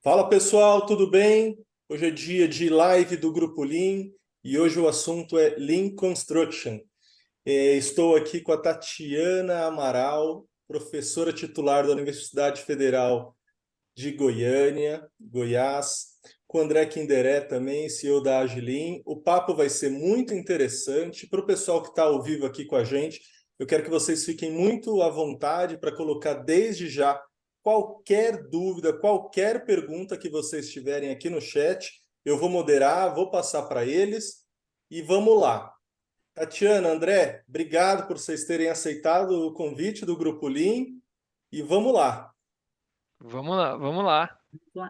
Fala pessoal, tudo bem? Hoje é dia de live do Grupo Lean e hoje o assunto é Lean Construction. Estou aqui com a Tatiana Amaral, professora titular da Universidade Federal de Goiânia, Goiás, com o André Kinderé também, CEO da Agilean. O papo vai ser muito interessante. Para o pessoal que está ao vivo aqui com a gente, eu quero que vocês fiquem muito à vontade para colocar desde já qualquer dúvida, qualquer pergunta que vocês tiverem aqui no chat. Eu vou moderar, vou passar para eles e vamos lá. Tatiana, André, obrigado por vocês terem aceitado o convite do Grupo Lean e vamos lá. Vamos lá, vamos lá. Lá.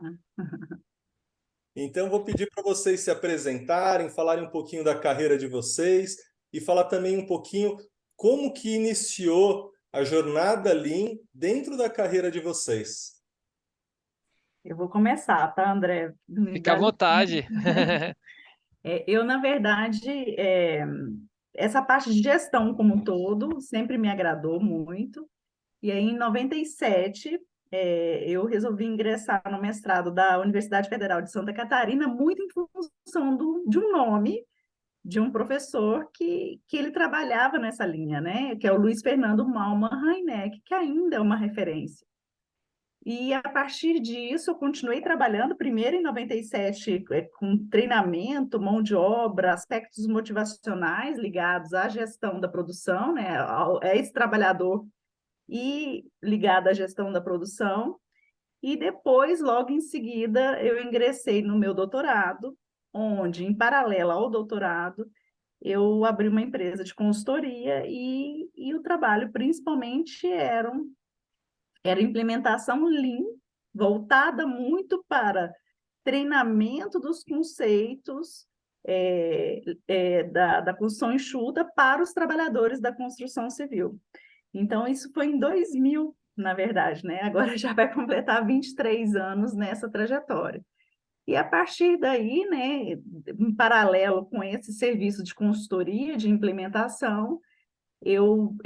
Então, vou pedir para vocês se apresentarem, falarem um pouquinho da carreira de vocês e falar também um pouquinho como que iniciou a jornada Lean dentro da carreira de vocês. Eu vou começar, tá, André? Fica à vontade. Eu, na verdade, essa parte de gestão como um todo sempre me agradou muito. E aí, em 97, eu resolvi ingressar no mestrado da Universidade Federal de Santa Catarina, muito em função de um nome de um professor que ele trabalhava nessa linha, né? Que é o Luiz Fernando Malman Reineck, que ainda é uma referência. E a partir disso, eu continuei trabalhando, primeiro em 97, com treinamento, mão de obra, aspectos motivacionais ligados à gestão da produção, né, ao ex-trabalhador e ligado à gestão da produção. E depois, logo em seguida, eu ingressei no meu doutorado, onde, em paralelo ao doutorado, eu abri uma empresa de consultoria e o trabalho principalmente era implementação Lean, voltada muito para treinamento dos conceitos da construção enxuta para os trabalhadores da construção civil. Então, isso foi em 2000, na verdade, né? Agora já vai completar 23 anos nessa trajetória. E a partir daí, né, em paralelo com esse serviço de consultoria, de implementação, eu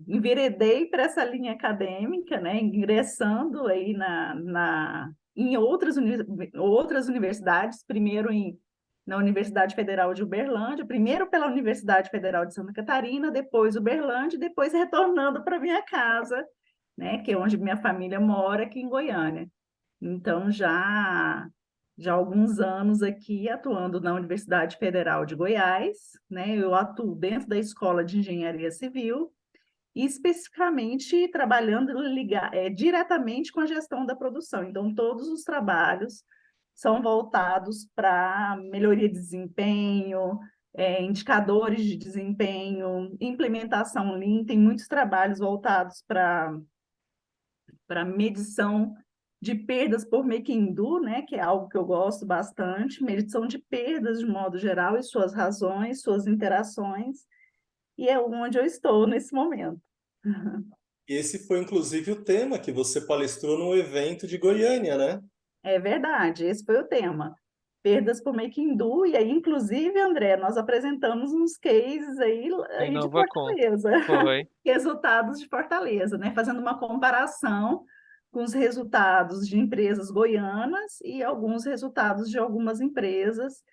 enveredei para essa linha acadêmica, né, ingressando aí em outras universidades, primeiro na Universidade Federal de Uberlândia, primeiro pela Universidade Federal de Santa Catarina, depois Uberlândia, e depois retornando para minha casa, né, que é onde minha família mora, aqui em Goiânia. Então, já há alguns anos aqui atuando na Universidade Federal de Goiás, né? Eu atuo dentro da Escola de Engenharia Civil e especificamente trabalhando diretamente com a gestão da produção. Então, todos os trabalhos são voltados para melhoria de desempenho, indicadores de desempenho, implementação Lean, tem muitos trabalhos voltados para medição de perdas por making do, né, que é algo que eu gosto bastante, medição de perdas de modo geral e suas razões, suas interações, e é onde eu estou nesse momento. Esse foi inclusive o tema que você palestrou no evento de Goiânia, né? É verdade, esse foi o tema. Perdas por making do, e aí, inclusive, André, nós apresentamos uns cases Em aí de Nova Com. Fortaleza, Foi. resultados de Fortaleza, né? Fazendo uma comparação com os resultados de empresas goianas e alguns resultados de algumas empresas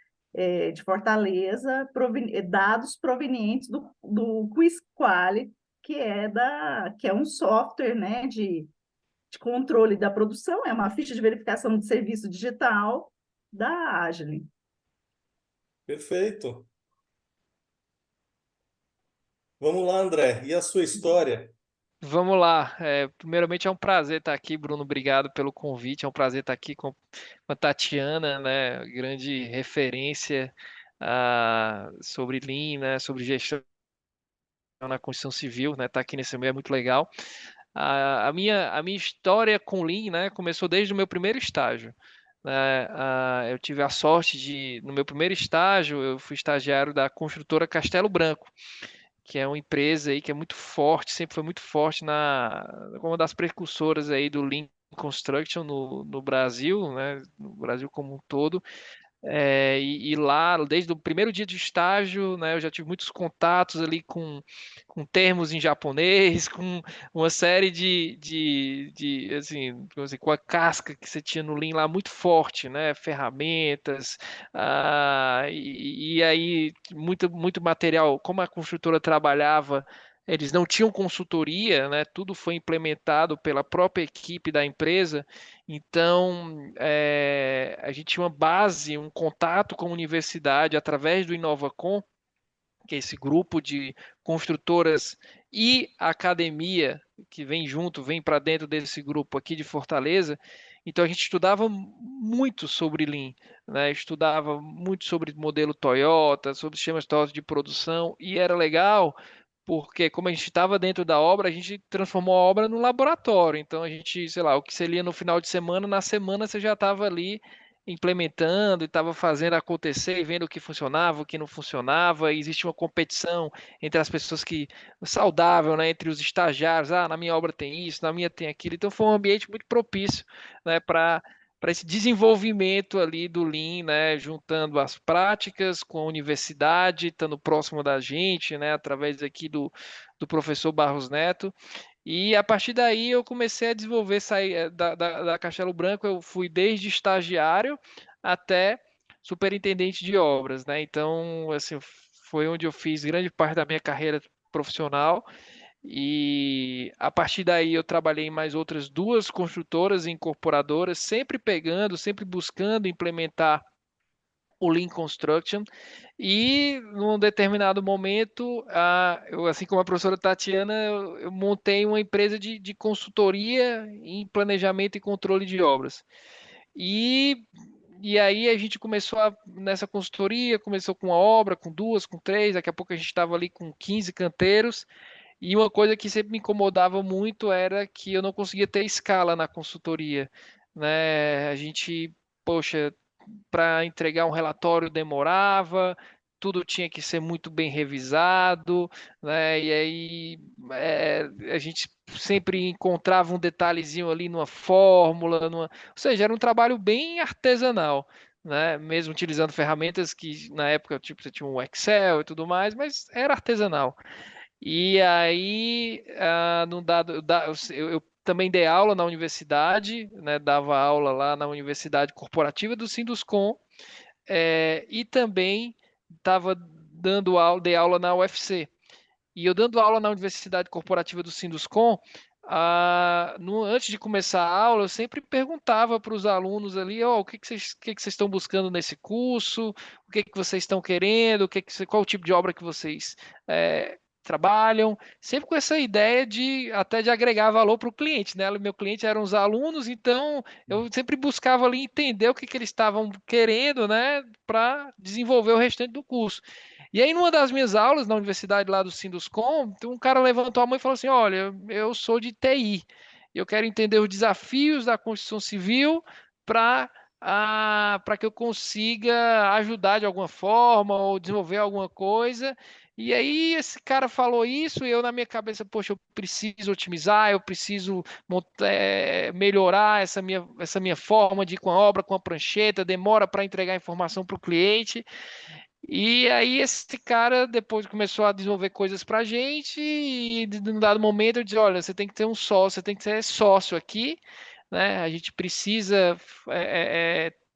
de Fortaleza, dados provenientes do Quizquali, que é um software, né, de controle da produção, é uma ficha de verificação de serviço digital da Agile. Perfeito. Vamos lá, André. E a sua história? Vamos lá. Primeiramente é um prazer estar aqui, Bruno. Obrigado pelo convite. É um prazer estar aqui com a Tatiana, né? Grande referência sobre Lean, né? Sobre gestão na construção civil, né? Tá aqui nesse meio é muito legal. A minha história com Lean, né? Começou desde o meu primeiro estágio. Né? Eu tive a sorte no meu primeiro estágio, eu fui estagiário da construtora Castelo Branco, que é uma empresa aí que é muito forte, sempre foi muito forte como uma das precursoras aí do Lean Construction no Brasil, né? No Brasil como um todo. E lá, desde o primeiro dia de estágio, né, eu já tive muitos contatos ali com termos em japonês, com uma série assim, com a casca que você tinha no Lean lá muito forte, né, ferramentas, e aí muito material, como a construtora trabalhava, eles não tinham consultoria, né, tudo foi implementado pela própria equipe da empresa, então, a gente tinha uma base, um contato com a universidade através do Inovacom, que é esse grupo de construtoras e academia que vem junto, vem para dentro desse grupo aqui de Fortaleza. Então, a gente estudava muito sobre Lean, né? Estudava muito sobre modelo Toyota, sobre sistemas Toyota de produção, e era legal porque como a gente estava dentro da obra, a gente transformou a obra no laboratório. Então a gente, sei lá, o que você lia no final de semana, na semana você já estava ali implementando e estava fazendo acontecer e vendo o que funcionava, o que não funcionava. E existia uma competição entre as pessoas que saudável, né, entre os estagiários. Ah, na minha obra tem isso, na minha tem aquilo. Então foi um ambiente muito propício, né, para esse desenvolvimento ali do Lean, né, juntando as práticas com a universidade, estando próximo da gente, né, através aqui do professor Barros Neto. E a partir daí eu comecei a desenvolver, sair da Castelo Branco, eu fui desde estagiário até superintendente de obras, né? Então, assim, foi onde eu fiz grande parte da minha carreira profissional. E a partir daí eu trabalhei em mais outras duas construtoras e incorporadoras, sempre pegando, sempre buscando implementar o Lean Construction. E num determinado momento, eu, assim como a professora Tatiana, eu montei uma empresa de consultoria em planejamento e controle de obras. E e aí a gente começou nessa consultoria, começou com uma obra, com duas, com três, daqui a pouco a gente estava ali com 15 canteiros, e uma coisa que sempre me incomodava muito era que eu não conseguia ter escala na consultoria, né? A gente, poxa, para entregar um relatório demorava, tudo tinha que ser muito bem revisado, né? E aí a gente sempre encontrava um detalhezinho ali numa fórmula, ou seja, era um trabalho bem artesanal. Né? Mesmo utilizando ferramentas que na época tipo, você tinha um Excel e tudo mais, mas era artesanal. E aí, num dado, eu também dei aula na universidade, né, dava aula lá na Universidade Corporativa do Sinduscom, e também estava dando aula, dei aula na UFC. E eu dando aula na Universidade Corporativa do Sinduscom, antes de começar a aula, eu sempre perguntava para os alunos ali, o que que vocês estão buscando nesse curso, o que que vocês estão querendo, qual o tipo de obra que vocês trabalham, sempre com essa ideia de até de agregar valor para o cliente, né? Meu cliente eram os alunos, então eu sempre buscava ali entender o que que eles estavam querendo, né, para desenvolver o restante do curso. E aí, numa das minhas aulas na universidade lá do Sinduscom, um cara levantou a mão e falou assim: Olha, eu sou de TI, eu quero entender os desafios da construção civil para para que eu consiga ajudar de alguma forma ou desenvolver alguma coisa. E aí esse cara falou isso e eu na minha cabeça, poxa, eu preciso otimizar, eu preciso melhorar essa minha forma de ir com a obra, com a prancheta, demora para entregar informação para o cliente. E aí esse cara depois começou a desenvolver coisas para a gente e em um dado momento eu disse, olha, você tem que ter um sócio, você tem que ser sócio aqui, né? A gente precisa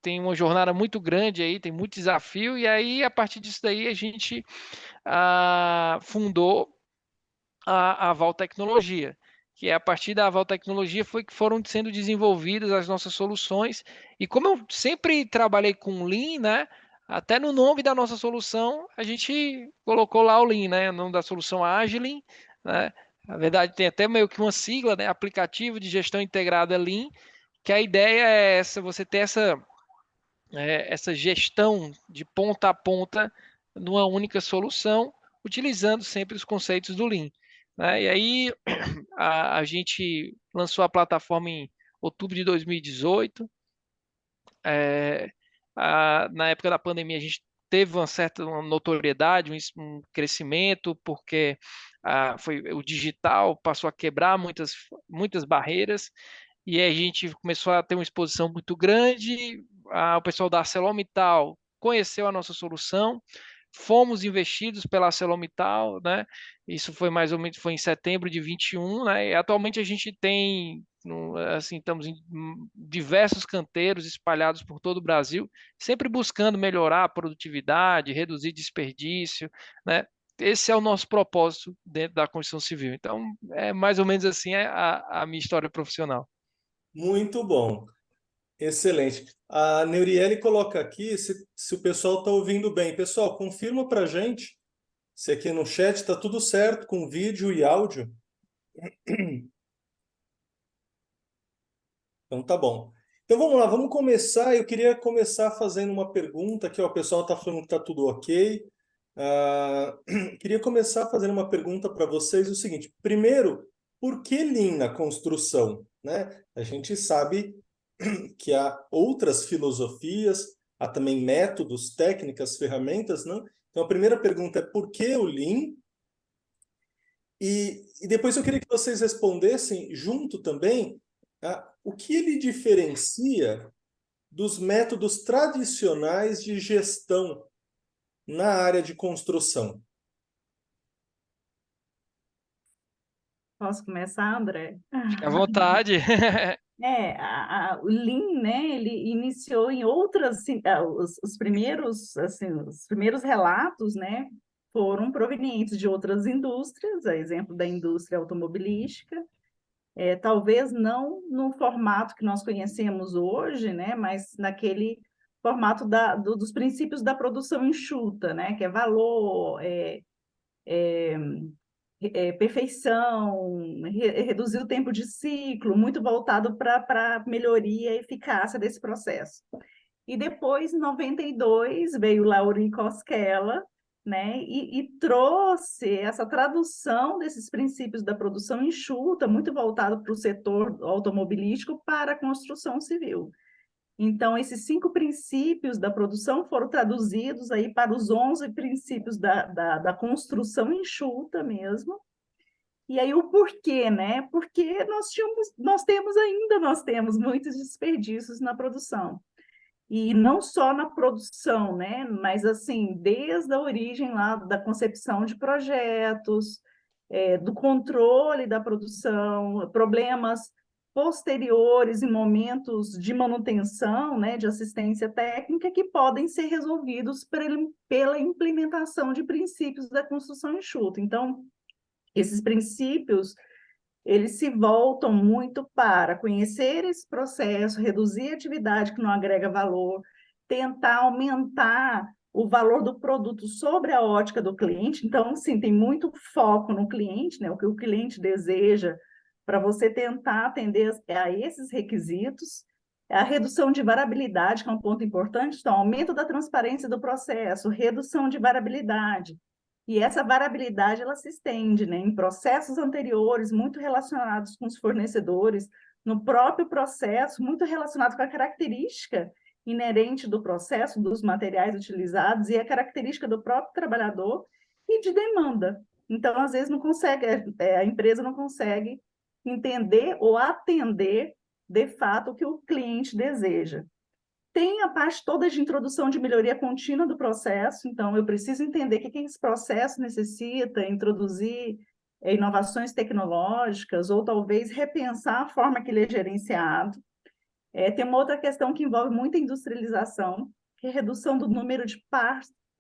tem uma jornada muito grande aí, tem muito desafio e aí a partir disso daí a gente fundou a Val Tecnologia, que é a partir da Val Tecnologia foi que foram sendo desenvolvidas as nossas soluções. E como eu sempre trabalhei com Lean, né? Até no nome da nossa solução, a gente colocou lá o Lean, né? O nome da solução Agile, né? Na verdade, tem até meio que uma sigla, né? Aplicativo de gestão integrada Lean, que a ideia é essa, você ter essa gestão de ponta a ponta numa única solução, utilizando sempre os conceitos do Lean. Né? E aí a gente lançou a plataforma em outubro de 2018. É, Na época da pandemia, a gente teve uma certa notoriedade, um crescimento, porque o digital passou a quebrar muitas barreiras, e a gente começou a ter uma exposição muito grande, o pessoal da ArcelorMittal conheceu a nossa solução, fomos investidos pela ArcelorMittal, né? Isso foi mais ou menos em setembro de 21, né? E atualmente a gente tem, assim, estamos em diversos canteiros espalhados por todo o Brasil, sempre buscando melhorar a produtividade, reduzir desperdício, né? Esse é o nosso propósito dentro da construção civil. Então, é mais ou menos assim a minha história profissional. Muito bom. Excelente. A Neuriele coloca aqui se o pessoal está ouvindo bem. Pessoal, confirma para a gente se aqui no chat está tudo certo com vídeo e áudio. Então tá bom. Então vamos lá, vamos começar. Eu queria começar fazendo uma pergunta aqui. Ó, o pessoal está falando que está tudo ok. Queria começar fazendo uma pergunta para vocês. O seguinte: primeiro, por que Lean na construção? Né? A gente sabe que há outras filosofias, há também métodos, técnicas, ferramentas, não? Então a primeira pergunta é por que o Lean? E depois eu queria que vocês respondessem junto também o que ele diferencia dos métodos tradicionais de gestão na área de construção. Posso começar, André? Fique à vontade. O Lean, né, ele iniciou em outras, assim, os primeiros, assim, os primeiros relatos, né, foram provenientes de outras indústrias, a exemplo da indústria automobilística, talvez não no formato que nós conhecemos hoje, né, mas naquele formato dos princípios da produção enxuta, né, que é valor, perfeição, reduzir o tempo de ciclo, muito voltado para a melhoria e eficácia desse processo. E depois, em 92, veio Laurin Koskela, né, e trouxe essa tradução desses princípios da produção enxuta, muito voltado para o setor automobilístico, para a construção civil. Então, esses 5 princípios da produção foram traduzidos aí para os 11 princípios da construção enxuta mesmo. E aí o porquê, né? Porque nós temos muitos desperdícios na produção. E não só na produção, né? Mas assim, desde a origem lá da concepção de projetos, do controle da produção, problemas posteriores em momentos de manutenção, né, de assistência técnica, que podem ser resolvidos pela implementação de princípios da construção enxuta. Então, esses princípios, eles se voltam muito para conhecer esse processo, reduzir a atividade que não agrega valor, tentar aumentar o valor do produto sobre a ótica do cliente. Então, sim, tem muito foco no cliente, né? O que o cliente deseja, para você tentar atender a esses requisitos. A redução de variabilidade, que é um ponto importante, então, aumento da transparência do processo, redução de variabilidade. E essa variabilidade ela se estende, né, em processos anteriores, muito relacionados com os fornecedores, no próprio processo, muito relacionado com a característica inerente do processo, dos materiais utilizados e a característica do próprio trabalhador e de demanda. Então, às vezes, não consegue, a empresa não consegue entender ou atender, de fato, o que o cliente deseja. Tem a parte toda de introdução de melhoria contínua do processo, então eu preciso entender o que esse processo necessita, introduzir inovações tecnológicas, ou talvez repensar a forma que ele é gerenciado. Tem uma outra questão que envolve muita industrialização, que é a redução do número de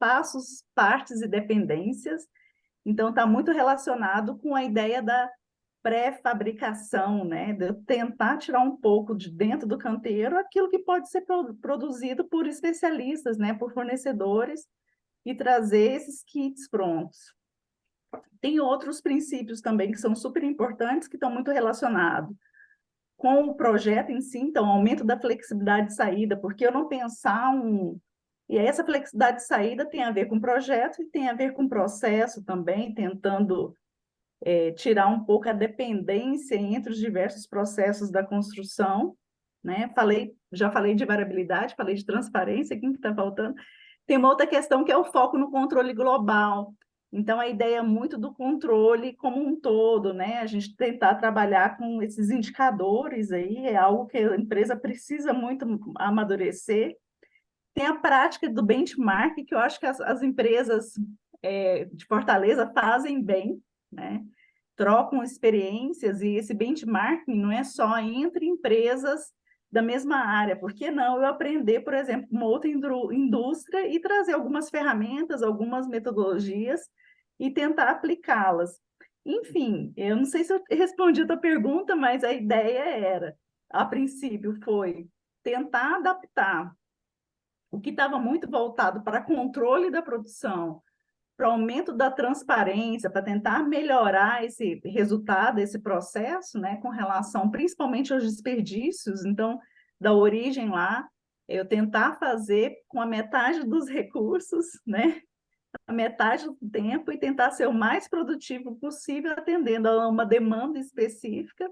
passos, partes e dependências. Então, está muito relacionado com a ideia da pré-fabricação, né? De eu tentar tirar um pouco de dentro do canteiro aquilo que pode ser produzido por especialistas, né? Por fornecedores, e trazer esses kits prontos. Tem outros princípios também que são super importantes, que estão muito relacionados com o projeto em si, então, aumento da flexibilidade de saída, porque eu não pensar E aí essa flexibilidade de saída tem a ver com projeto e tem a ver com processo também, tentando tirar um pouco a dependência entre os diversos processos da construção, né? Já falei de variabilidade, falei de transparência, aqui que está faltando. Tem uma outra questão que é o foco no controle global. Então, a ideia é muito do controle como um todo, né? A gente tentar trabalhar com esses indicadores aí, é algo que a empresa precisa muito amadurecer, Tem a prática do benchmark, que eu acho que as empresas de Fortaleza fazem bem, né? Trocam experiências, e esse benchmarking não é só entre empresas da mesma área. Por que não eu aprender, por exemplo, uma outra indústria e trazer algumas ferramentas, algumas metodologias e tentar aplicá-las? Enfim, eu não sei se eu respondi a tua pergunta, mas a ideia era, a princípio, foi tentar adaptar o que estava muito voltado para controle da produção, para aumento da transparência, para tentar melhorar esse resultado, esse processo, né, com relação principalmente aos desperdícios. Então, da origem lá, eu tentar fazer com a metade dos recursos, né, a metade do tempo, e tentar ser o mais produtivo possível, atendendo a uma demanda específica.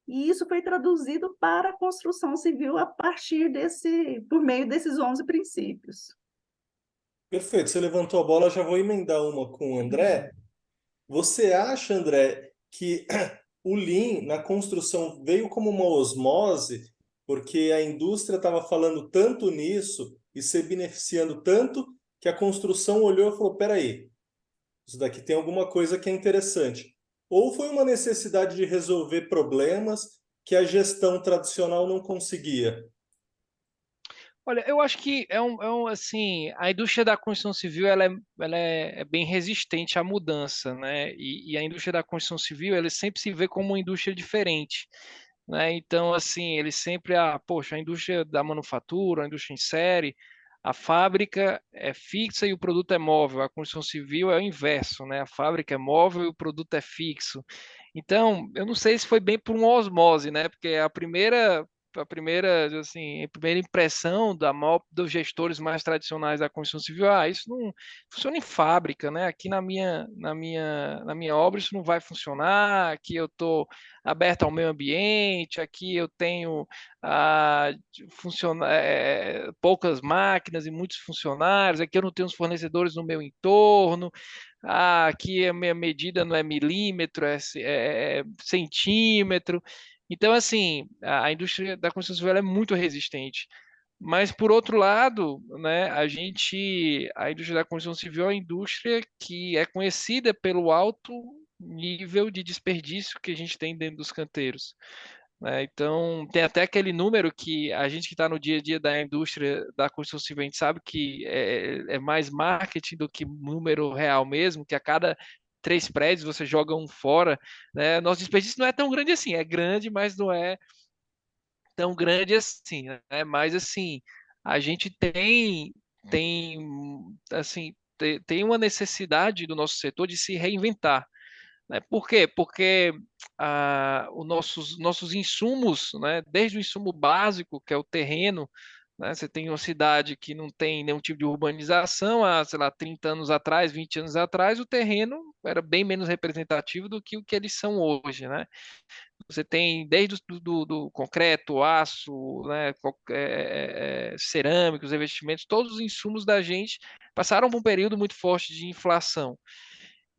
E isso foi traduzido para a construção civil a partir por meio desses 11 princípios. Perfeito, você levantou a bola, já vou emendar uma com o André. Você acha, André, que o Lean na construção veio como uma osmose, porque a indústria estava falando tanto nisso e se beneficiando tanto que a construção olhou e falou: peraí, isso daqui tem alguma coisa que é interessante. Ou foi uma necessidade de resolver problemas que a gestão tradicional não conseguia? Olha, eu acho que assim, a indústria da construção civil ela é bem resistente à mudança, né? E a indústria da construção civil ela sempre se vê como uma indústria diferente, né? Então, assim, ele sempre, poxa, a indústria da manufatura, a indústria em série, a fábrica é fixa e o produto é móvel. A construção civil é o inverso, né? A fábrica é móvel e o produto é fixo. Então, eu não sei se foi bem por uma osmose, né? Porque a primeira impressão dos gestores mais tradicionais da construção civil, isso não funciona em fábrica, né? Aqui na minha obra isso não vai funcionar, aqui eu estou aberto ao meio ambiente, aqui eu tenho poucas máquinas e muitos funcionários, aqui eu não tenho os fornecedores no meu entorno, aqui a minha medida não é milímetro, é centímetro. Então, assim, a indústria da construção civil ela é muito resistente. Mas, por outro lado, né, a indústria da construção civil é uma indústria que é conhecida pelo alto nível de desperdício que a gente tem dentro dos canteiros, né? Então, tem até aquele número que a gente que está no dia a dia da indústria da construção civil, a gente sabe que é mais marketing do que número real mesmo, que a cada 3 prédios você joga um fora, né? Nosso desperdício não é tão grande assim, é grande, mas não é tão grande assim, né? Mas assim, a gente tem assim, tem uma necessidade do nosso setor de se reinventar, né? Por quê? Porque os nossos insumos, né, desde o insumo básico, que é o terreno, né, você tem uma cidade que não tem nenhum tipo de urbanização, há, sei lá, 30 anos atrás, 20 anos atrás, o terreno era bem menos representativo do que o que eles são hoje, né? Você tem desde do concreto, aço, né, cerâmica, os revestimentos, todos os insumos da gente passaram por um período muito forte de inflação.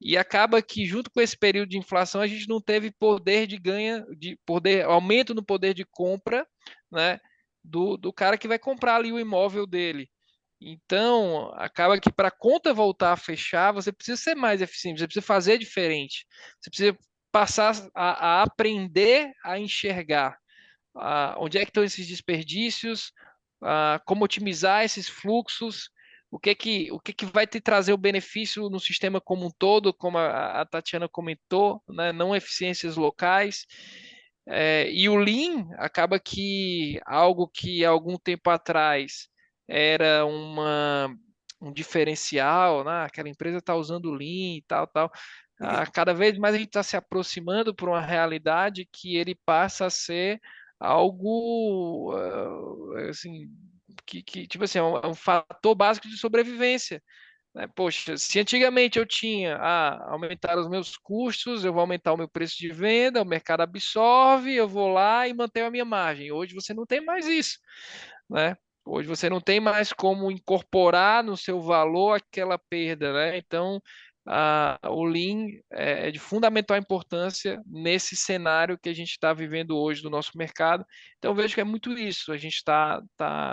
E acaba que, junto com esse período de inflação, a gente não teve poder de ganho, aumento no poder de compra, né, do cara que vai comprar ali o imóvel dele. Então, acaba que para a conta voltar a fechar, você precisa ser mais eficiente, você precisa fazer diferente, você precisa passar a aprender a enxergar onde é que estão esses desperdícios, como otimizar esses fluxos, o que que vai te trazer o benefício no sistema como um todo, como a Tatiana comentou, né? Não eficiências locais. E o Lean acaba que algo que há algum tempo atrás era um diferencial, né? Aquela empresa está usando o Lean e tal, tal. Cada vez mais a gente está se aproximando para uma realidade que ele passa a ser algo assim que tipo assim é um fator básico de sobrevivência, né? Poxa, se antigamente eu tinha aumentar os meus custos, eu vou aumentar o meu preço de venda, o mercado absorve, eu vou lá e mantenho a minha margem. Hoje você não tem mais isso, né? Hoje você não tem mais como incorporar no seu valor aquela perda, né? Então o Lean é de fundamental importância nesse cenário que a gente está vivendo hoje do nosso mercado. Então, eu vejo que é muito isso. A gente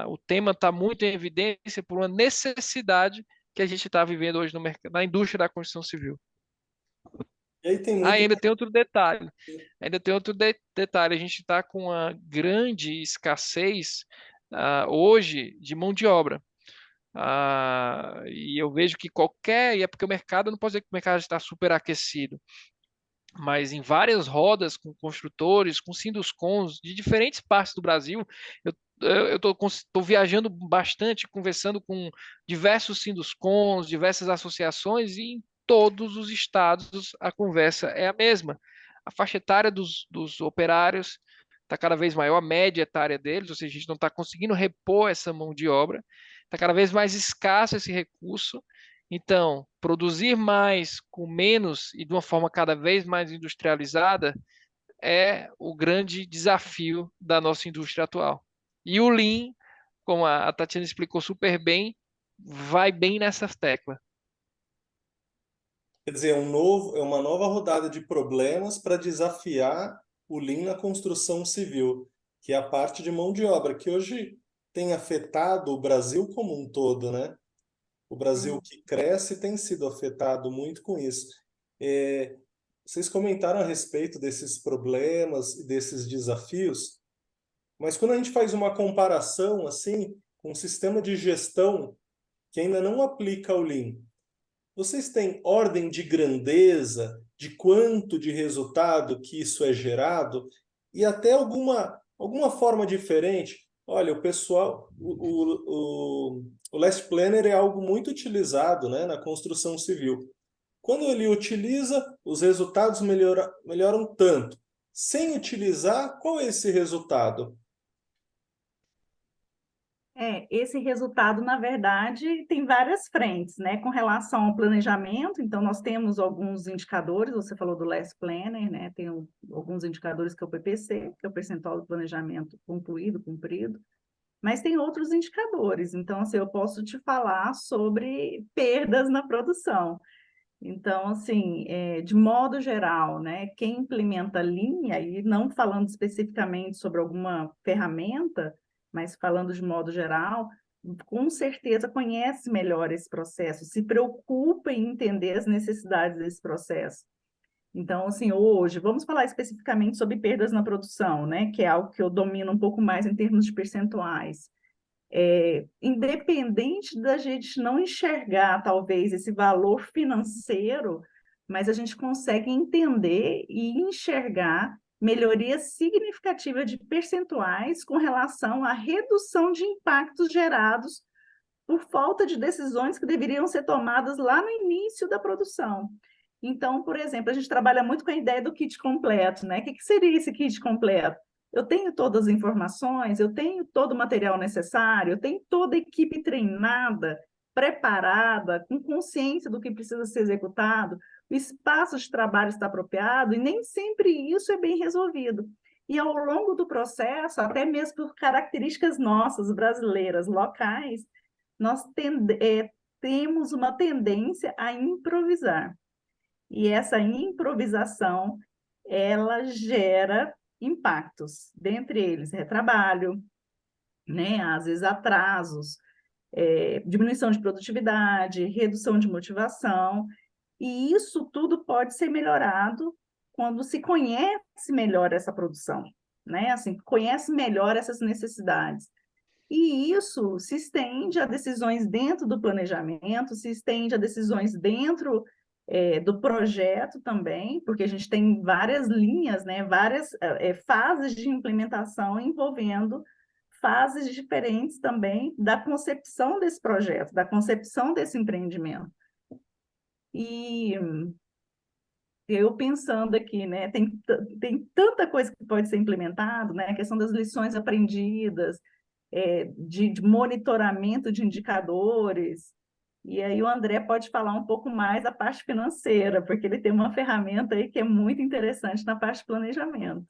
o tema está muito em evidência por uma necessidade que a gente está vivendo hoje no mercado, na indústria da construção civil. E aí tem muito. Ainda tem outro detalhe. Ainda tem outro detalhe. A gente está com uma grande escassez hoje de mão de obra. E eu vejo que e é porque o mercado, não posso dizer que o mercado está superaquecido, mas em várias rodas com construtores, com Sinduscons de diferentes partes do Brasil, eu estou viajando bastante, conversando com diversos Sinduscons, diversas associações, e em todos os estados a conversa é a mesma. A faixa etária dos operários está cada vez maior, a média etária deles, ou seja, a gente não está conseguindo repor essa mão de obra, está cada vez mais escasso esse recurso. Então, produzir mais com menos e de uma forma cada vez mais industrializada é o grande desafio da nossa indústria atual. E o Lean, como a Tatiana explicou super bem, vai bem nessa tecla. Quer dizer, é uma nova rodada de problemas para desafiar o Lean na construção civil, que é a parte de mão de obra, que hoje tem afetado o Brasil como um todo, né? O Brasil que cresce tem sido afetado muito com isso. É, vocês comentaram a respeito desses problemas e desses desafios, mas quando a gente faz uma comparação assim com um sistema de gestão que ainda não aplica o Lean, vocês têm ordem de grandeza, de quanto de resultado que isso é gerado e até alguma forma diferente? Olha, o pessoal, o Last Planner é algo muito utilizado, né, na construção civil. Quando ele utiliza, os resultados melhoram tanto. Sem utilizar, qual é esse resultado? Esse resultado, na verdade, tem várias frentes, né? Com relação ao planejamento, então nós temos alguns indicadores, você falou do Last Planner, né? Tem alguns indicadores que é o PPC, que é o percentual do planejamento concluído, cumprido, mas tem outros indicadores, então assim, eu posso te falar sobre perdas na produção. Então, assim, de modo geral, né, quem implementa linha, e não falando especificamente sobre alguma ferramenta, mas falando de modo geral, com certeza conhece melhor esse processo, se preocupa em entender as necessidades desse processo. Então, assim, hoje, vamos falar especificamente sobre perdas na produção, né, que é algo que eu domino um pouco mais em termos de percentuais. Independente da gente não enxergar, talvez, esse valor financeiro, mas a gente consegue entender e enxergar melhoria significativa de percentuais com relação à redução de impactos gerados por falta de decisões que deveriam ser tomadas lá no início da produção. Então, por exemplo, a gente trabalha muito com a ideia do kit completo, né? O que seria esse kit completo? Eu tenho todas as informações, eu tenho todo o material necessário, eu tenho toda a equipe treinada, preparada, com consciência do que precisa ser executado, o espaço de trabalho está apropriado, e nem sempre isso é bem resolvido. E ao longo do processo, até mesmo por características nossas, brasileiras, locais, nós temos uma tendência a improvisar. E essa improvisação, ela gera impactos, dentre eles retrabalho, né? Às vezes atrasos, diminuição de produtividade, redução de motivação, e isso tudo pode ser melhorado quando se conhece melhor essa produção, né? Assim, conhece melhor essas necessidades. E isso se estende a decisões dentro do planejamento, se estende a decisões dentro do projeto também, porque a gente tem várias linhas, né, várias fases de implementação envolvendo fases diferentes também da concepção desse projeto, da concepção desse empreendimento. E eu pensando aqui, né, tem tanta coisa que pode ser implementado, né, a questão das lições aprendidas, de monitoramento de indicadores. E aí o André pode falar um pouco mais da parte financeira, porque ele tem uma ferramenta aí que é muito interessante na parte de planejamento.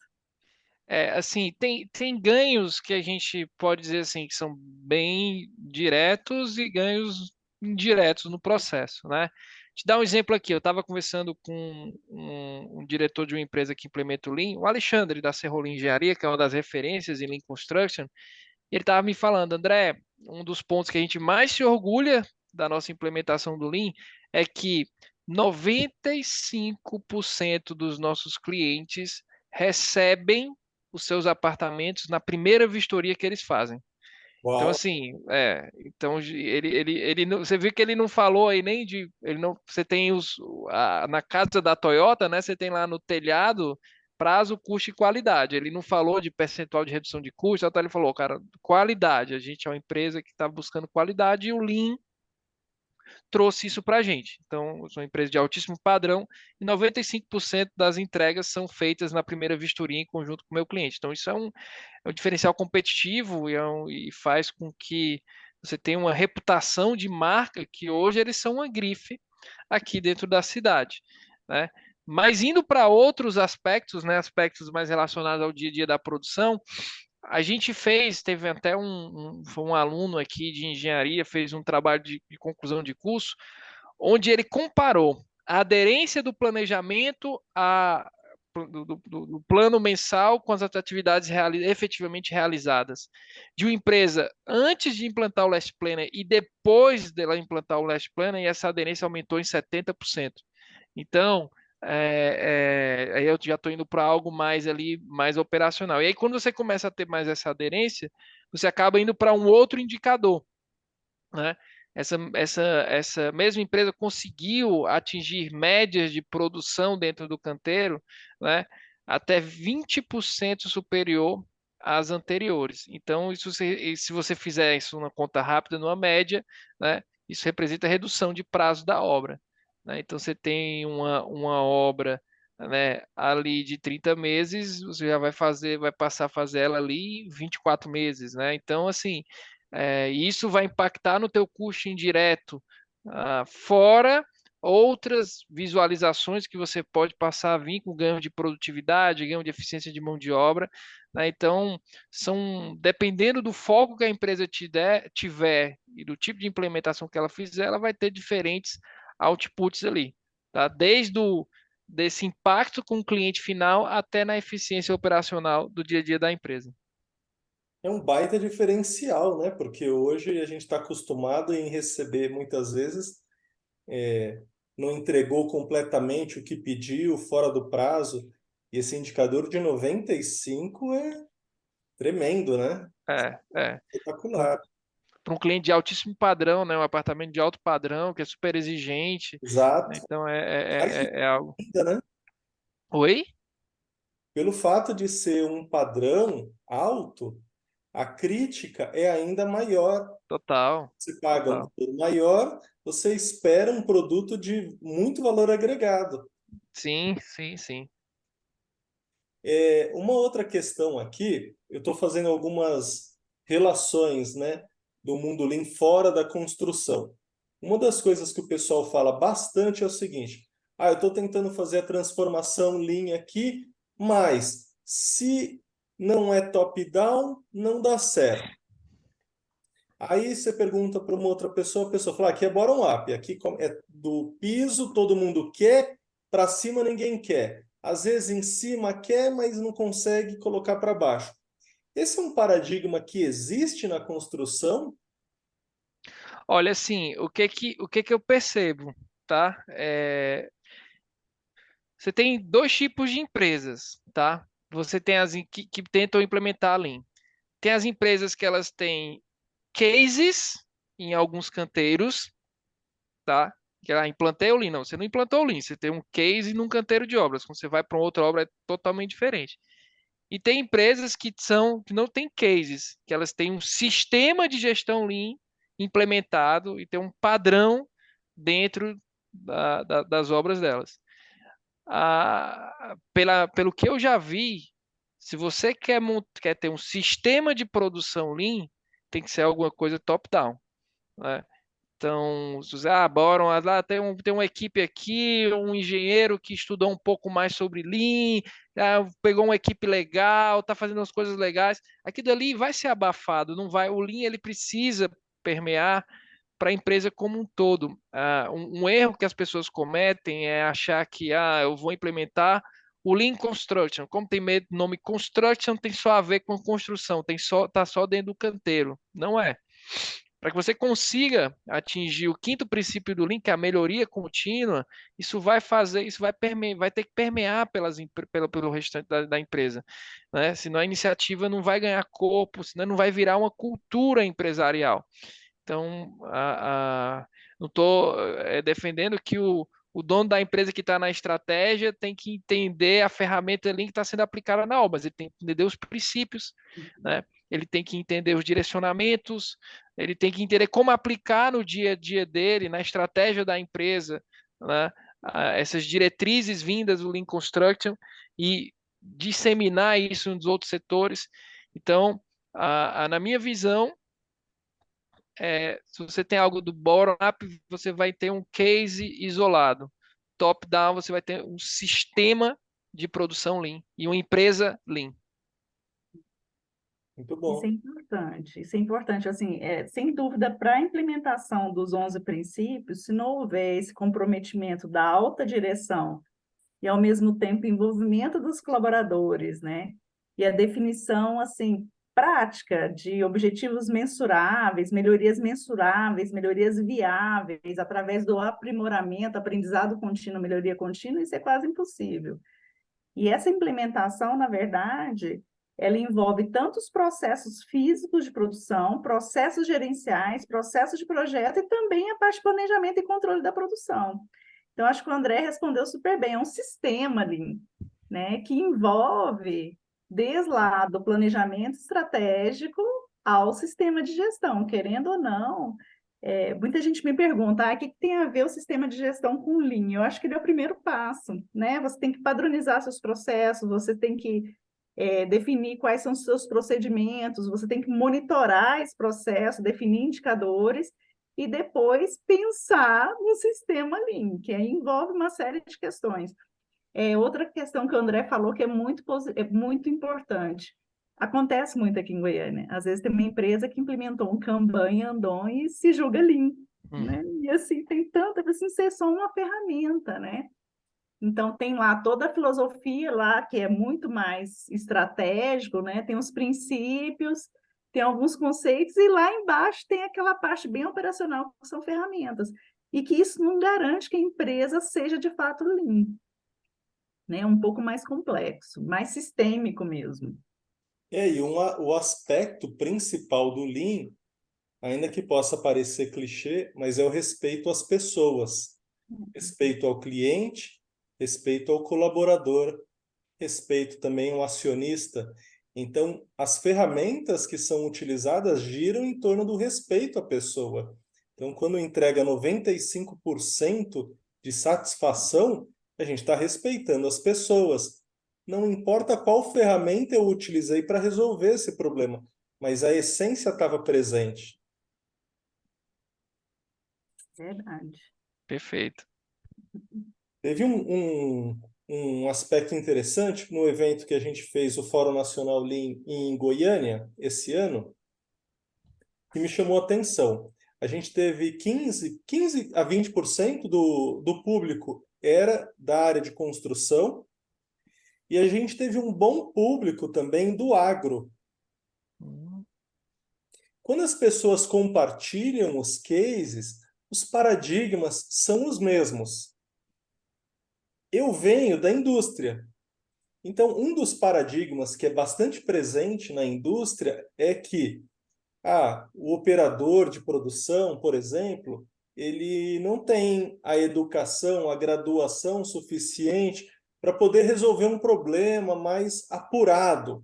Assim, tem ganhos que a gente pode dizer assim, que são bem diretos e ganhos indiretos no processo, né? Te dar um exemplo aqui, eu estava conversando com um diretor de uma empresa que implementa o Lean, o Alexandre da Serrolim Engenharia, que é uma das referências em Lean Construction, e ele estava me falando, André, um dos pontos que a gente mais se orgulha da nossa implementação do Lean é que 95% dos nossos clientes recebem os seus apartamentos na primeira vistoria que eles fazem. Então, Uau, assim, então você viu que ele não falou aí nem de, ele não, você tem na casa da Toyota, né, você tem lá no telhado prazo, custo e qualidade. Ele não falou de percentual de redução de custo, até ele falou, cara, qualidade, a gente é uma empresa que está buscando qualidade e o Lean trouxe isso para a gente. Então, eu sou uma empresa de altíssimo padrão e 95% das entregas são feitas na primeira vistoria em conjunto com o meu cliente. Então, isso é um diferencial competitivo e faz com que você tenha uma reputação de marca que hoje eles são uma grife aqui dentro da cidade, né? Mas indo para outros aspectos, né, aspectos mais relacionados ao dia a dia da produção, a gente teve até foi um aluno aqui de engenharia, fez um trabalho de conclusão de curso, onde ele comparou a aderência do planejamento do plano mensal com as atividades efetivamente realizadas de uma empresa antes de implantar o Last Planner e depois dela implantar o Last Planner, e essa aderência aumentou em 70%. Então, aí eu já estou indo para algo mais ali, mais operacional. E aí, quando você começa a ter mais essa aderência, você acaba indo para um outro indicador, né? Essa mesma empresa conseguiu atingir médias de produção dentro do canteiro, né, até 20% superior às anteriores. Então, se você fizer isso na conta rápida, numa média, né, isso representa a redução de prazo da obra, né? Então, você tem uma obra, né, ali de 30 meses, você já vai passar a fazer ela ali em 24 meses, né? Então, assim, e isso vai impactar no teu custo indireto, fora outras visualizações que você pode passar a vir com ganho de produtividade, ganho de eficiência de mão de obra, né? Então, dependendo do foco que a empresa tiver e do tipo de implementação que ela fizer, ela vai ter diferentes outputs ali, tá? Desse impacto com o cliente final até na eficiência operacional do dia a dia da empresa. é um baita diferencial, né? Porque hoje a gente está acostumado em receber muitas vezes, não entregou completamente o que pediu, fora do prazo, e esse indicador de 95 é tremendo, né? É. Espetacular. Para um cliente de altíssimo padrão, né? Um apartamento de alto padrão, que é super exigente, né? Exato. Então Mais é algo. ainda, né? Oi? Pelo fato de ser um padrão alto, a crítica é ainda maior. Total, Você paga um total. valor maior, você espera um produto de muito valor agregado. Sim, sim, sim. Uma outra questão aqui, eu estou fazendo algumas relações, né, do mundo Lean fora da construção. Uma das coisas que o pessoal fala bastante é o seguinte: eu estou tentando fazer a transformação Lean aqui, mas se não é top-down, não dá certo. Aí você pergunta para uma outra pessoa, a pessoa fala: aqui é bottom-up, aqui é do piso, todo mundo quer, para cima ninguém quer. Às vezes em cima quer, mas não consegue colocar para baixo. Esse é um paradigma que existe na construção? Olha, assim, o que que eu percebo, tá? Você tem dois tipos de empresas, tá? Você tem que tentam implementar a Lean. Tem as empresas que elas têm cases em alguns canteiros, tá? Que implantei o Lean. Não, você não implantou o Lean, você tem um case num canteiro de obras. Quando você vai para outra obra, é totalmente diferente. E tem empresas que não têm cases, que elas têm um sistema de gestão Lean implementado e tem um padrão dentro das obras delas. Pelo que eu já vi, se você quer ter um sistema de produção Lean, tem que ser alguma coisa top-down, né? Então, se você, bora, lá tem uma equipe aqui, um engenheiro que estudou um pouco mais sobre Lean, pegou uma equipe legal, está fazendo as coisas legais. Aquilo ali vai ser abafado, não vai. O Lean ele precisa permear para a empresa como um todo. Um erro que as pessoas cometem é achar que eu vou implementar o Lean Construction. Como tem nome Construction, tem só a ver com construção, tá só dentro do canteiro. Não é. Para que você consiga atingir o quinto princípio do Lean, que é a melhoria contínua, isso vai ter que permear pelo restante da empresa, né? Senão a iniciativa não vai ganhar corpo, senão não vai virar uma cultura empresarial. Então, não estou defendendo que o dono da empresa que está na estratégia tem que entender a ferramenta Lean que está sendo aplicada na obra, mas ele tem que entender os princípios, né? Ele tem que entender os direcionamentos, ele tem que entender como aplicar no dia a dia dele, na estratégia da empresa, né? Essas diretrizes vindas do Lean Construction e disseminar isso nos outros setores. Então, na minha visão, se você tem algo do bottom-up, você vai ter um case isolado. Top-down, você vai ter um sistema de produção Lean e uma empresa Lean. Muito Isso é bom. importante, isso é importante, assim, sem dúvida, para a implementação dos 11 princípios, se não houver esse comprometimento da alta direção e, ao mesmo tempo, envolvimento dos colaboradores, né, e a definição, assim, prática de objetivos mensuráveis, melhorias viáveis, através do aprimoramento, aprendizado contínuo, melhoria contínua, isso é quase impossível. E essa implementação, na verdade, ela envolve tanto os processos físicos de produção, processos gerenciais, processos de projeto e também a parte de planejamento e controle da produção. Então, acho que o André respondeu super bem. É um sistema ali, né, que envolve desde lá do planejamento estratégico ao sistema de gestão, querendo ou não. Muita gente me pergunta, o que tem a ver o sistema de gestão com o Lean? Eu acho que ele é o primeiro passo, né? Você tem que padronizar seus processos, você tem que definir quais são os seus procedimentos, você tem que monitorar esse processo, definir indicadores e depois pensar no sistema Lean, que aí envolve uma série de questões. Outra questão que o André falou que é muito importante. Acontece muito aqui em Goiânia. Às vezes tem uma empresa que implementou um Kanban e Andon e se julga Lean, né? E assim, tem tanta, assim, ser só uma ferramenta, né? Então, tem lá toda a filosofia lá, que é muito mais estratégico, né? Tem os princípios, tem alguns conceitos, e lá embaixo tem aquela parte bem operacional, que são ferramentas. E que isso não garante que a empresa seja de fato Lean, né? Um pouco mais complexo, mais sistêmico mesmo. E o aspecto principal do Lean, ainda que possa parecer clichê, mas é o respeito às pessoas, respeito ao cliente, respeito ao colaborador, respeito também ao acionista. Então, as ferramentas que são utilizadas giram em torno do respeito à pessoa. Então, quando entrega 95% de satisfação, a gente está respeitando as pessoas. Não importa qual ferramenta eu utilizei para resolver esse problema, mas a essência estava presente. Verdade. Perfeito. Teve um aspecto interessante no evento que a gente fez, o Fórum Nacional Lean em Goiânia, esse ano, que me chamou a atenção. A gente teve 15 a 20% do público era da área de construção, e a gente teve um bom público também do agro. Quando as pessoas compartilham os cases, os paradigmas são os mesmos. Eu venho da indústria. Então, um dos paradigmas que é bastante presente na indústria é que o operador de produção, por exemplo, ele não tem a educação, a graduação suficiente para poder resolver um problema mais apurado.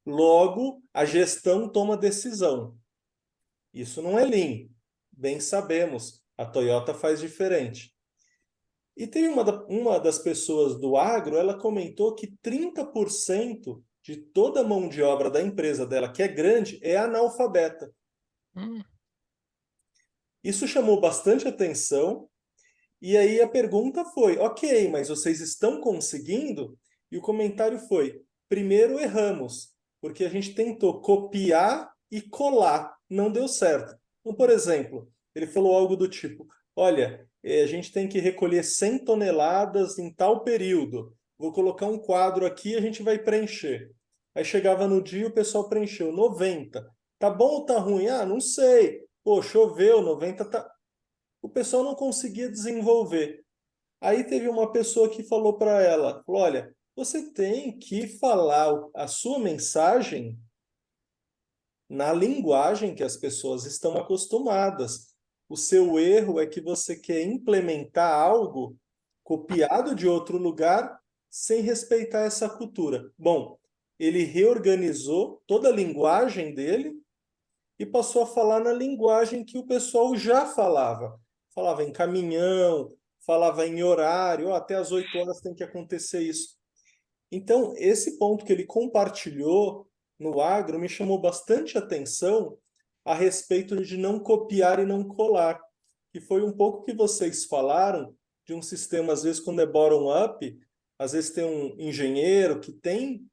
Logo, a gestão toma decisão. Isso não é Lean. Bem sabemos, a Toyota faz diferente. E tem uma das pessoas do agro, ela comentou que 30% de toda a mão de obra da empresa dela, que é grande, é analfabeta. Isso chamou bastante atenção, e aí a pergunta foi, ok, mas vocês estão conseguindo? E o comentário foi, primeiro erramos, porque a gente tentou copiar e colar, não deu certo. Então, por exemplo, ele falou algo do tipo: olha, a gente tem que recolher 100 toneladas em tal período. Vou colocar um quadro aqui e a gente vai preencher. Aí chegava no dia e o pessoal preencheu 90. Tá bom ou tá ruim? Ah, não sei. Pô, choveu, 90 tá. O pessoal não conseguia desenvolver. Aí teve uma pessoa que falou para ela, falou, olha, você tem que falar a sua mensagem na linguagem que as pessoas estão acostumadas. O seu erro é que você quer implementar algo copiado de outro lugar sem respeitar essa cultura. Bom, ele reorganizou toda a linguagem dele e passou a falar na linguagem que o pessoal já falava. Falava em caminhão, falava em horário, oh, até às 8 horas tem que acontecer isso. Então, esse ponto que ele compartilhou no agro me chamou bastante atenção a respeito de não copiar e não colar, que foi um pouco que vocês falaram de um sistema, às vezes, quando é bottom-up, às vezes tem um engenheiro que tem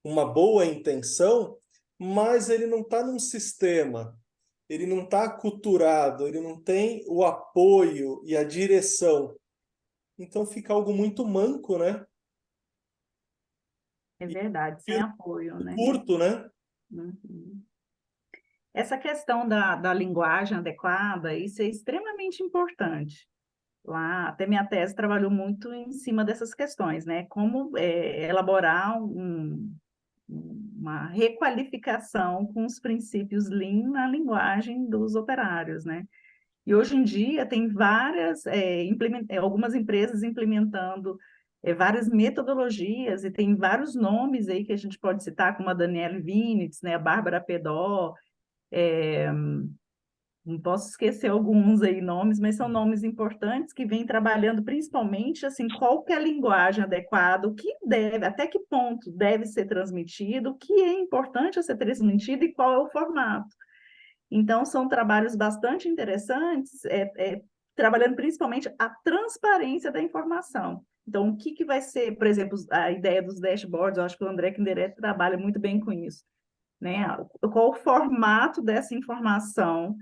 uma boa intenção, mas ele não está num sistema, ele não está aculturado, ele não tem o apoio e a direção. Então fica algo muito manco, né? É E verdade, sem apoio, né? curto, né? Uhum. Essa questão da linguagem adequada, isso é extremamente importante. Lá, até minha tese trabalhou muito em cima dessas questões, né? Como elaborar uma requalificação com os princípios Lean na linguagem dos operários, né? E hoje em dia tem algumas empresas implementando várias metodologias e tem vários nomes aí que a gente pode citar, como a Danielle Vinitz, né? A Bárbara Pedó, não posso esquecer alguns aí nomes, mas são nomes importantes que vêm trabalhando principalmente assim, qual que é a linguagem adequada, o que deve, até que ponto deve ser transmitido, o que é importante a ser transmitido e qual é o formato. Então, são trabalhos bastante interessantes, trabalhando principalmente a transparência da informação. Então, o que vai ser, por exemplo, a ideia dos dashboards, eu acho que o André Kinderé trabalha muito bem com isso, né? Qual o formato dessa informação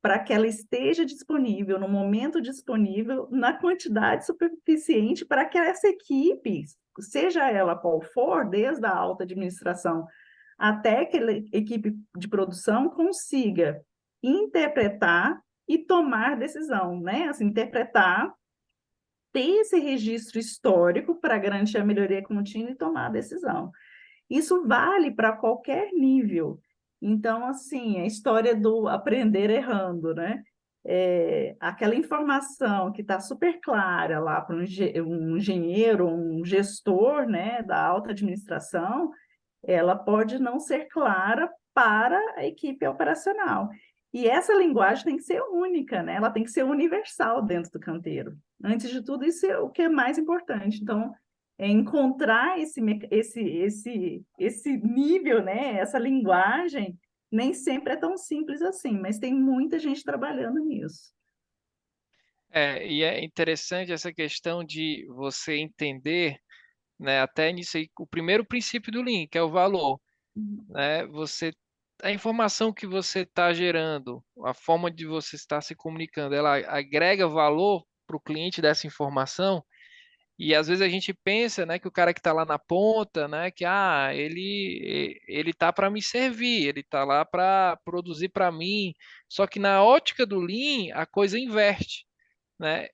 para que ela esteja disponível, no momento disponível, na quantidade suficiente para que essa equipe, seja ela qual for, desde a alta administração até que a equipe de produção consiga interpretar e tomar decisão, né? Assim, interpretar, ter esse registro histórico para garantir a melhoria contínua e tomar a decisão. Isso vale para qualquer nível. Então, assim, a história do aprender errando, né? Aquela informação que está super clara lá para um engenheiro, um gestor, né, da alta administração, ela pode não ser clara para a equipe operacional. E essa linguagem tem que ser única, né? Ela tem que ser universal dentro do canteiro. Antes de tudo, isso é o que é mais importante. Então, encontrar esse nível, né? Essa linguagem, nem sempre é tão simples assim, mas tem muita gente trabalhando nisso. E é interessante essa questão de você entender, né, até nisso aí, o primeiro princípio do Lean, que é o valor, né? A informação que você está gerando, a forma de você estar se comunicando, ela agrega valor para o cliente dessa informação. E às vezes a gente pensa, né, que o cara que está lá na ponta, né, que ele tá para me servir, ele tá lá para produzir para mim. Só que na ótica do Lean, a coisa inverte, né?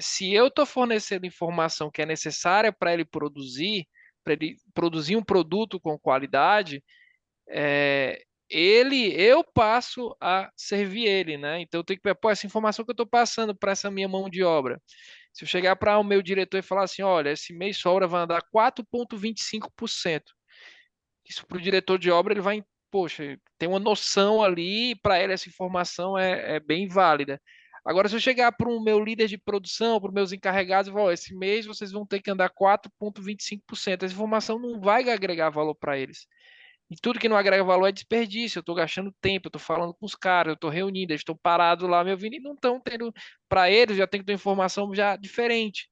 Se eu estou fornecendo informação que é necessária para ele produzir um produto com qualidade, eu passo a servir ele, né? Então eu tenho que ver, pô, essa informação que eu estou passando para essa minha mão de obra. Se eu chegar para o meu diretor e falar assim, olha, esse mês sua obra vai andar 4,25%. Isso para o diretor de obra, ele vai, poxa, tem uma noção ali, para ele essa informação é bem válida. Agora, se eu chegar para o meu líder de produção, para os meus encarregados, e falar, esse mês vocês vão ter que andar 4,25%, essa informação não vai agregar valor para eles. E tudo que não agrega valor é desperdício. Eu estou gastando tempo, eu estou falando com os caras, eu estou reunindo, eles estão parados lá me ouvindo e não estão tendo. Para eles, já tem que ter informação já diferente.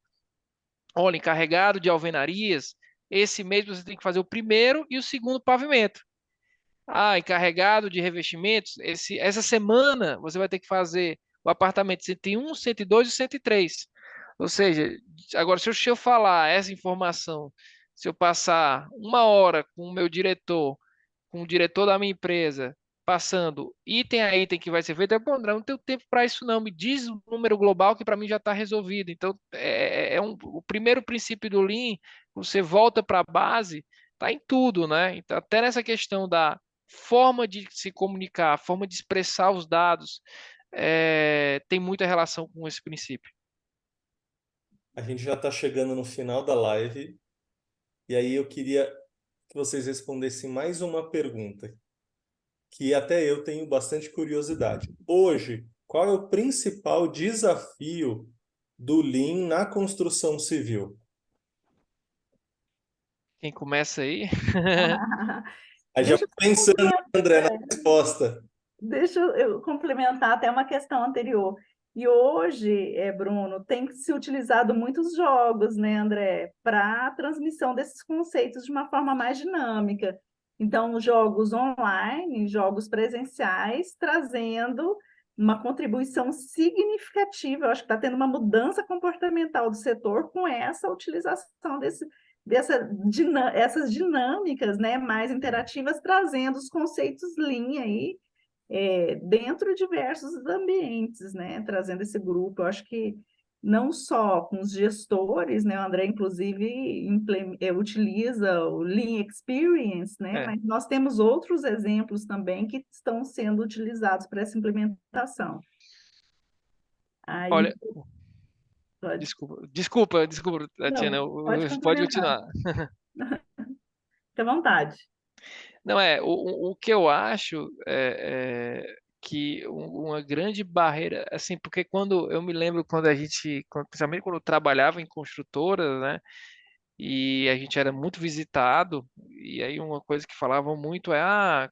Olha, encarregado de alvenarias, esse mês você tem que fazer o primeiro e o segundo pavimento. Encarregado de revestimentos, essa semana você vai ter que fazer o apartamento 101, 102 e 103. Ou seja, agora se eu falar essa informação, se eu passar 1 hora com o meu diretor, com o diretor da minha empresa, passando item a item que vai ser feito, pô, André, não tenho tempo para isso não, me diz o número global que para mim já está resolvido. Então, o primeiro princípio do Lean, você volta para a base, está em tudo, né? Então, até nessa questão da forma de se comunicar, a forma de expressar os dados, tem muita relação com esse princípio. A gente já está chegando no final da live e aí eu queria que vocês respondessem mais uma pergunta, que até eu tenho bastante curiosidade. Hoje, qual é o principal desafio do Lean na construção civil? Quem começa aí? Aí já Deixa vou eu pensando, André, na resposta. Deixa eu complementar até uma questão anterior. E hoje, Bruno, tem se utilizado muitos jogos, né, André, para a transmissão desses conceitos de uma forma mais dinâmica. Então, jogos online, jogos presenciais, trazendo uma contribuição significativa. Eu acho que está tendo uma mudança comportamental do setor com essa utilização essas dinâmicas, né, mais interativas, trazendo os conceitos Lean aí dentro de diversos ambientes, né? Trazendo esse grupo. Eu acho que não só com os gestores, né? O André, inclusive, utiliza o Lean Experience, né? É, Mas nós temos outros exemplos também que estão sendo utilizados para essa implementação. Aí, olha, pode, desculpa, Tatiana, não, pode pode complementar, continuar. fique à vontade. Não, o que eu acho que uma grande barreira, assim, porque quando eu me lembro quando a gente, principalmente quando eu trabalhava em construtora, né, e a gente era muito visitado, e aí uma coisa que falavam muito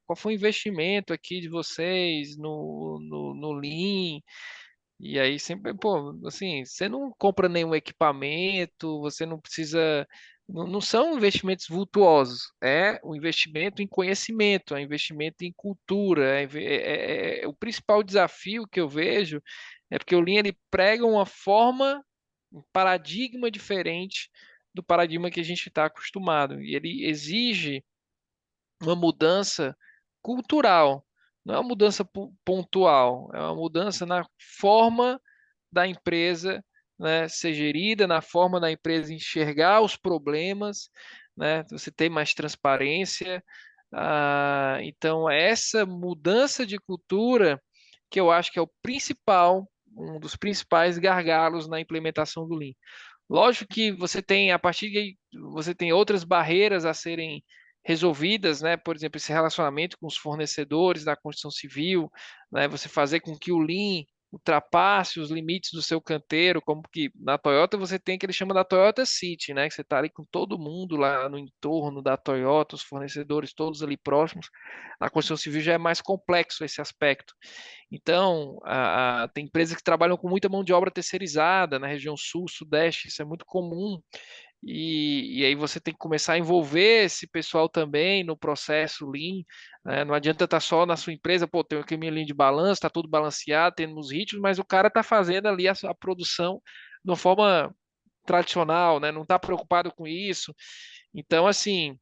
qual foi o investimento aqui de vocês no Lean? E aí sempre, pô, assim, você não compra nenhum equipamento, você não precisa, não são investimentos vultuosos, é o investimento em conhecimento, é investimento em cultura, o principal desafio que eu vejo é porque o Lean ele prega uma forma, um paradigma diferente do paradigma que a gente está acostumado, e ele exige uma mudança cultural, não é uma mudança pontual, é uma mudança na forma da empresa, né, ser gerida, na forma da empresa enxergar os problemas, né, você ter mais transparência. Então, essa mudança de cultura que eu acho que é o principal, um dos principais gargalos na implementação do Lean. Lógico que você tem, a partir de aí, você tem outras barreiras a serem resolvidas, né? Por exemplo, esse relacionamento com os fornecedores da construção civil, né? Você fazer com que o Lean ultrapasse os limites do seu canteiro, como que na Toyota você tem o que ele chama da Toyota City, né? Que você está ali com todo mundo lá no entorno da Toyota, os fornecedores todos ali próximos. Na construção civil já é mais complexo esse aspecto. Então, tem empresas que trabalham com muita mão de obra terceirizada na região sul, sudeste, isso é muito comum. E aí você tem que começar a envolver esse pessoal também no processo Lean, né? Não adianta estar só na sua empresa, pô, tem aqui minha linha de balanço, está tudo balanceado, temos ritmos, mas o cara está fazendo ali a produção de uma forma tradicional, né? Não está preocupado com isso. Então, assim,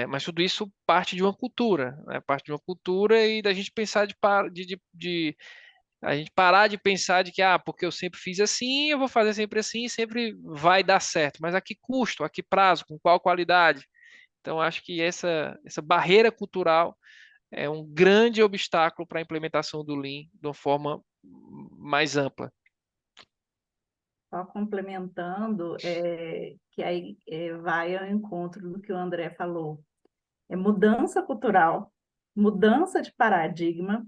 mas tudo isso parte de uma cultura, né? Parte de uma cultura e da gente pensar de a gente parar de pensar de que, porque eu sempre fiz assim, eu vou fazer sempre assim e sempre vai dar certo. Mas a que custo, a que prazo, com qual qualidade? Então, acho que essa barreira cultural é um grande obstáculo para a implementação do Lean de uma forma mais ampla. Só complementando, que aí vai ao encontro do que o André falou. É mudança cultural, mudança de paradigma,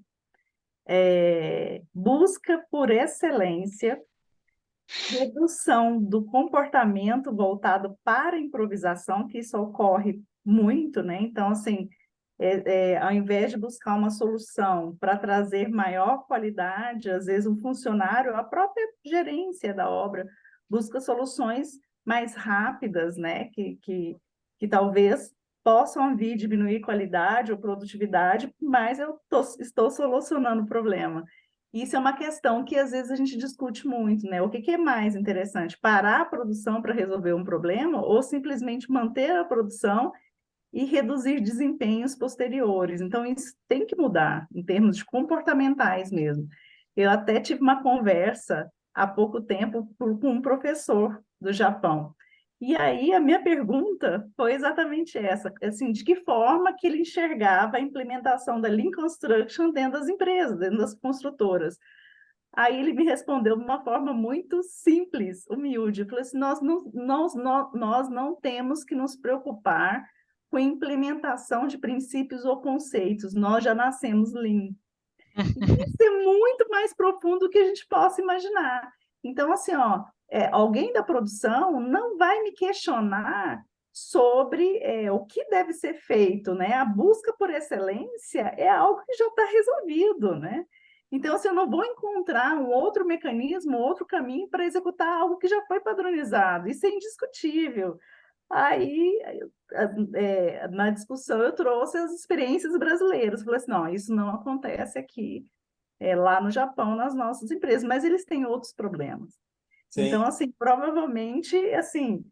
busca por excelência, redução do comportamento voltado para a improvisação, que isso ocorre muito, né? Então, assim, ao invés de buscar uma solução para trazer maior qualidade, às vezes o funcionário, a própria gerência da obra, busca soluções mais rápidas, né? Que talvez possam vir diminuir qualidade ou produtividade, mas estou solucionando o problema. Isso é uma questão que às vezes a gente discute muito, né? O que é mais interessante? Parar a produção para resolver um problema ou simplesmente manter a produção e reduzir desempenhos posteriores? Então, isso tem que mudar em termos de comportamentais mesmo. Eu até tive uma conversa há pouco tempo com um professor do Japão. E aí a minha pergunta foi exatamente essa, assim, de que forma que ele enxergava a implementação da Lean Construction dentro das empresas, dentro das construtoras. Aí ele me respondeu de uma forma muito simples, humilde. Ele falou assim, nós não temos que nos preocupar com a implementação de princípios ou conceitos, nós já nascemos Lean. Isso é muito mais profundo do que a gente possa imaginar. Então, assim, ó, alguém da produção não vai me questionar sobre o que deve ser feito, né? A busca por excelência é algo que já está resolvido, né? Então, assim, eu não vou encontrar um outro mecanismo, outro caminho para executar algo que já foi padronizado. Isso é indiscutível. Aí, na discussão, eu trouxe as experiências brasileiras. Falei assim, não, isso não acontece aqui, lá no Japão, nas nossas empresas, mas eles têm outros problemas. Sim. Então, assim, provavelmente, assim,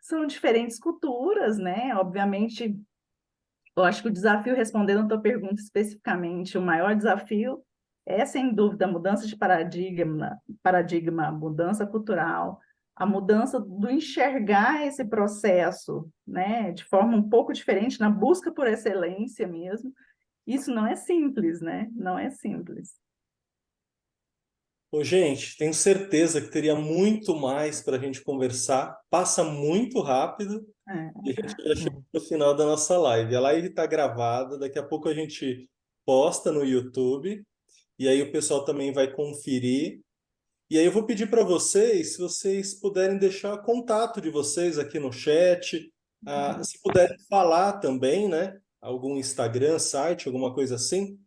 são diferentes culturas, né? Obviamente, eu acho que o desafio, respondendo a tua pergunta especificamente, o maior desafio é, sem dúvida, a mudança de paradigma, mudança cultural, a mudança do enxergar esse processo, né, de forma um pouco diferente, na busca por excelência mesmo. Isso não é simples, né? Não é simples. Ô, gente, tenho certeza que teria muito mais para a gente conversar. Passa muito rápido É. e a gente já chegou no final da nossa live. A live está gravada, daqui a pouco a gente posta no YouTube e aí o pessoal também vai conferir. E aí eu vou pedir para vocês, se vocês puderem deixar contato de vocês aqui no chat, se puderem falar também, né? Algum Instagram, site, alguma coisa assim,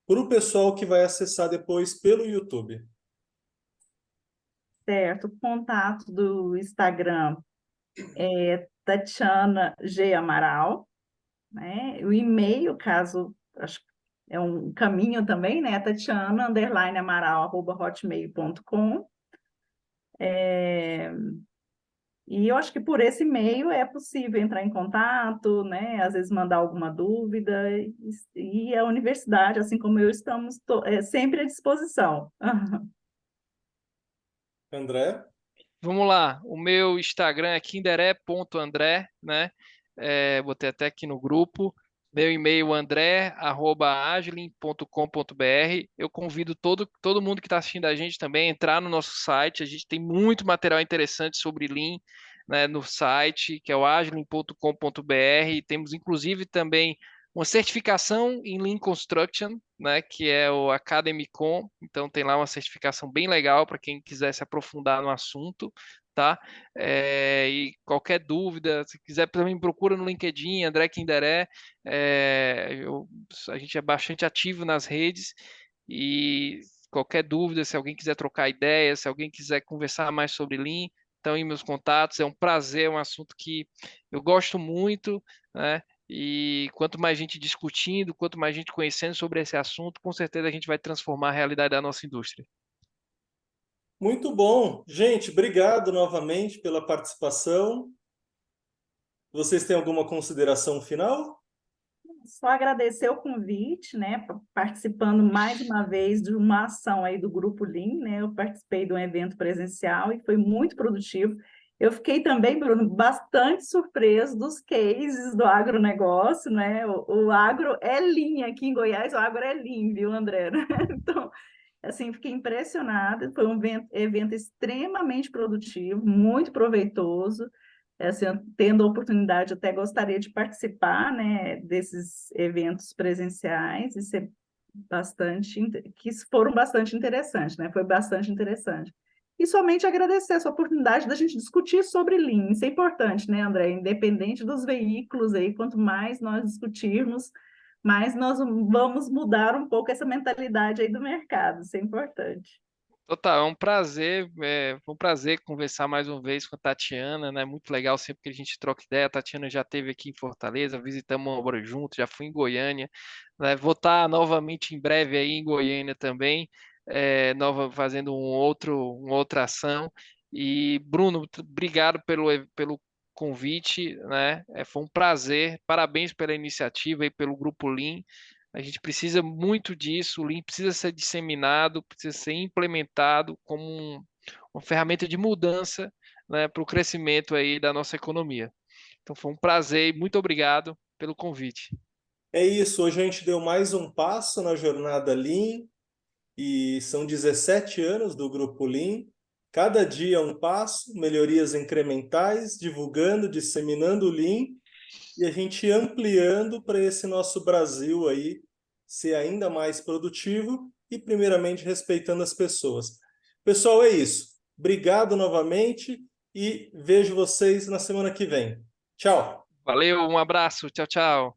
para o pessoal que vai acessar depois pelo YouTube. Certo, o contato do Instagram é Tatiana G. Amaral, né? O e-mail, caso, acho que é um caminho também, né? Tatiana_Amaral@hotmail.com. E eu acho que por esse e-mail é possível entrar em contato, né? Às vezes mandar alguma dúvida, e a universidade, assim como eu, estamos sempre à disposição. André? Vamos lá, o meu Instagram é kinderé.andré, né? Botei até aqui no grupo. Meu e-mail andré@agilin.com.br. Eu convido todo mundo que está assistindo a gente também a entrar no nosso site. A gente tem muito material interessante sobre Lean, né, no site, que é o agilin.com.br. Temos inclusive também uma certificação em Lean Construction, né, que é o Academicon. Então tem lá uma certificação bem legal para quem quiser se aprofundar no assunto, tá? E qualquer dúvida, se quiser também procura no LinkedIn, André Kinderé. A gente é bastante ativo nas redes e qualquer dúvida, se alguém quiser trocar ideias, se alguém quiser conversar mais sobre Lean, estão aí meus contatos. É um prazer, é um assunto que eu gosto muito, né? E quanto mais gente discutindo, quanto mais gente conhecendo sobre esse assunto, com certeza a gente vai transformar a realidade da nossa indústria. Muito bom. Gente, obrigado novamente pela participação. Vocês têm alguma consideração final? Só agradecer o convite, né, participando mais uma vez de uma ação aí do Grupo Lean, né? Eu participei de um evento presencial e foi muito produtivo. Eu fiquei também, Bruno, bastante surpreso dos cases do agronegócio, né? O agro é Lean aqui em Goiás, o agro é Lean, viu, André? Então, assim, fiquei impressionada. Foi um evento extremamente produtivo, muito proveitoso. Assim, tendo a oportunidade, até gostaria de participar, né, desses eventos presenciais e ser que foram bastante interessantes, né? Foi bastante interessante. E somente agradecer essa oportunidade da gente discutir sobre Lean. Isso é importante, né, André? Independente dos veículos aí, quanto mais nós discutirmos, mais nós vamos mudar um pouco essa mentalidade aí do mercado. Isso é importante. Total, foi um prazer conversar mais uma vez com a Tatiana, né? Muito legal sempre que a gente troca ideia. A Tatiana já esteve aqui em Fortaleza, visitamos uma obra junto, já fui em Goiânia, né? Vou estar novamente em breve aí em Goiânia também, fazendo uma outra ação. E Bruno, obrigado pelo convite, né? Foi um prazer. Parabéns pela iniciativa e pelo Grupo Lean. A gente precisa muito disso, o Lean precisa ser disseminado, precisa ser implementado como uma ferramenta de mudança, né, para o crescimento aí da nossa economia. Então foi um prazer e muito obrigado pelo convite. É isso, hoje a gente deu mais um passo na jornada Lean e são 17 anos do Grupo Lean. Cada dia um passo, melhorias incrementais, divulgando, disseminando o Lean e a gente ampliando para esse nosso Brasil aí ser ainda mais produtivo e, primeiramente, respeitando as pessoas. Pessoal, é isso. Obrigado novamente e vejo vocês na semana que vem. Tchau! Valeu, um abraço, tchau, tchau.